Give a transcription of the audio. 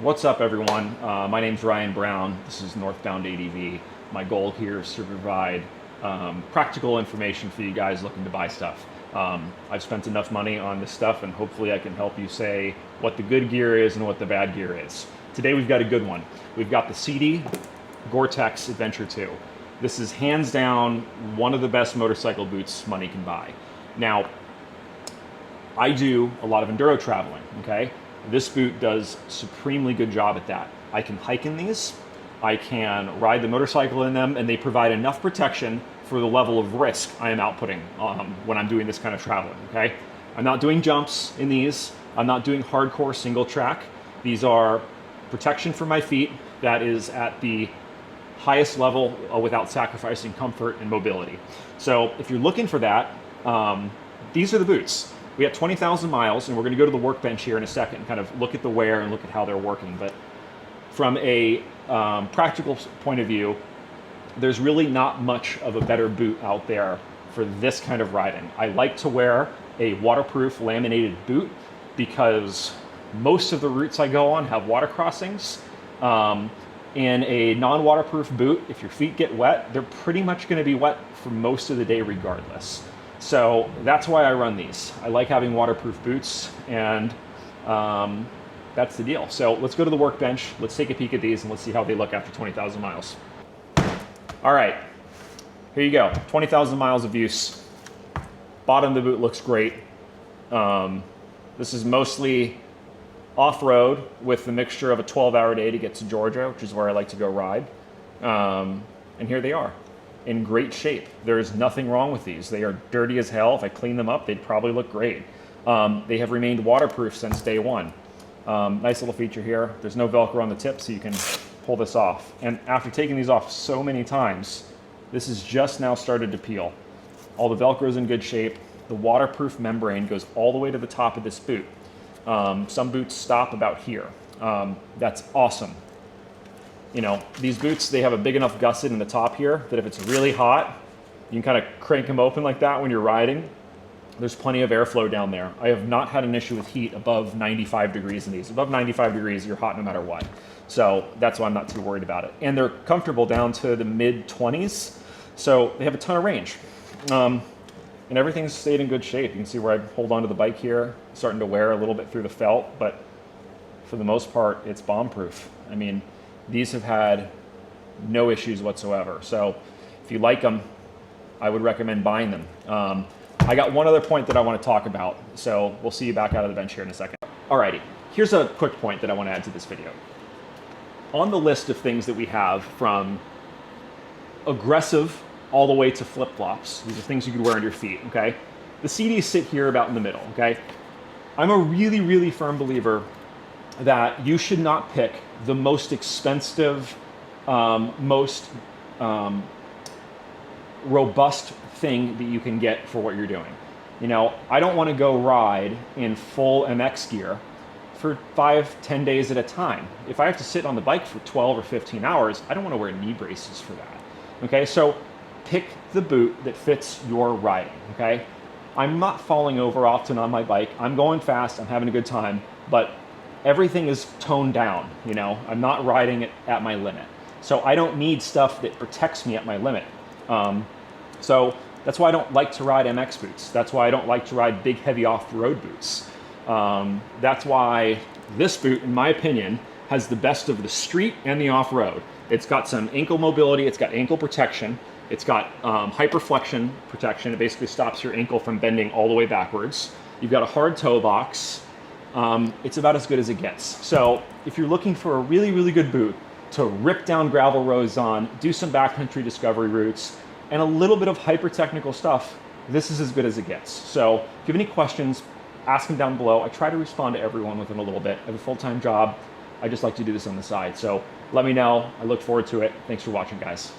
What's up, everyone? My name's Ryan Brown. This is Northbound ADV. My goal here is to provide practical information for you guys looking to buy stuff. I've spent enough money on this stuff, and hopefully I can help you say what the good gear is and what the bad gear is. Today we've got a good one. We've got the Sidi Gore-Tex Adventure 2. This is hands down one of the best motorcycle boots money can buy. Now, I do a lot of enduro traveling, okay? This boot does a supremely good job at that. I can hike in these, I can ride the motorcycle in them, and they provide enough protection for the level of risk I am outputting when I'm doing this kind of traveling, okay? I'm not doing jumps in these. I'm not doing hardcore single track. These are protection for my feet that is at the highest level without sacrificing comfort and mobility. So if you're looking for that, these are the boots. We got 20,000 miles, and we're going to go to the workbench here in a second and kind of look at the wear and look at how they're working. But from a practical point of view, there's really not much of a better boot out there for this kind of riding. I like to wear a waterproof laminated boot because most of the routes I go on have water crossings. In a non-waterproof boot, if your feet get wet, they're pretty much going to be wet for most of the day regardless. So that's why I run these. I like having waterproof boots, and that's the deal. So let's go to the workbench, let's take a peek at these, and let's see how they look after 20,000 miles. All right, here you go, 20,000 miles of use. Bottom of the boot looks great. This is mostly off-road with the mixture of a 12-hour day to get to Georgia, which is where I like to go ride. And here they are, in great shape. There's nothing wrong with these. They are dirty as hell. If I clean them up, they'd probably look great. They have remained waterproof since day one. Nice little feature here. There's no Velcro on the tip, so you can pull this off. And after taking these off so many times, this has just now started to peel. All the Velcro is in good shape. The waterproof membrane goes all the way to the top of this boot. Some boots stop about here. That's awesome. You know, these boots, they have a big enough gusset in the top here that if it's really hot, you can kind of crank them open like that when you're riding. There's plenty of airflow down there. I have not had an issue with heat above 95 degrees in these. Above 95 degrees, you're hot no matter what. So that's why I'm not too worried about it. And they're comfortable down to the mid 20s. So they have a ton of range. And everything's stayed in good shape. You can see where I hold onto the bike here, starting to wear a little bit through the felt, but for the most part, it's bomb-proof. I mean, these have had no issues whatsoever. So if you like them, I would recommend buying them. I got one other point that I want to talk about, so we'll see you back out of the bench here in a second. Alrighty, here's a quick point that I want to add to this video. On the list of things that we have, from aggressive all the way to flip-flops, these are things you could wear on your feet, okay? The CDs sit here about in the middle, okay? I'm a really, really firm believer that you should not pick the most expensive, most robust thing that you can get for what you're doing. You know, I don't want to go ride in full MX gear for 5-10 days at a time. If I have to sit on the bike for 12 or 15 hours, I don't want to wear knee braces for that. Okay, so pick the boot that fits your riding, okay? I'm not falling over often on my bike. I'm going fast, I'm having a good time, but everything is toned down, you know? I'm not riding it at my limit. So I don't need stuff that protects me at my limit. So that's why I don't like to ride MX boots. That's why I don't like to ride big, heavy off-road boots. That's why this boot, in my opinion, has the best of the street and the off-road. It's got some ankle mobility, it's got ankle protection, it's got hyperflexion protection. It basically stops your ankle from bending all the way backwards. You've got a hard toe box. It's about as good as it gets. So if you're looking for a really, really good boot to rip down gravel roads on, do some backcountry discovery routes, and a little bit of hyper-technical stuff, this is as good as it gets. So if you have any questions, ask them down below. I try to respond to everyone within a little bit. I have a full-time job. I just like to do this on the side. So let me know. I look forward to it. Thanks for watching, guys.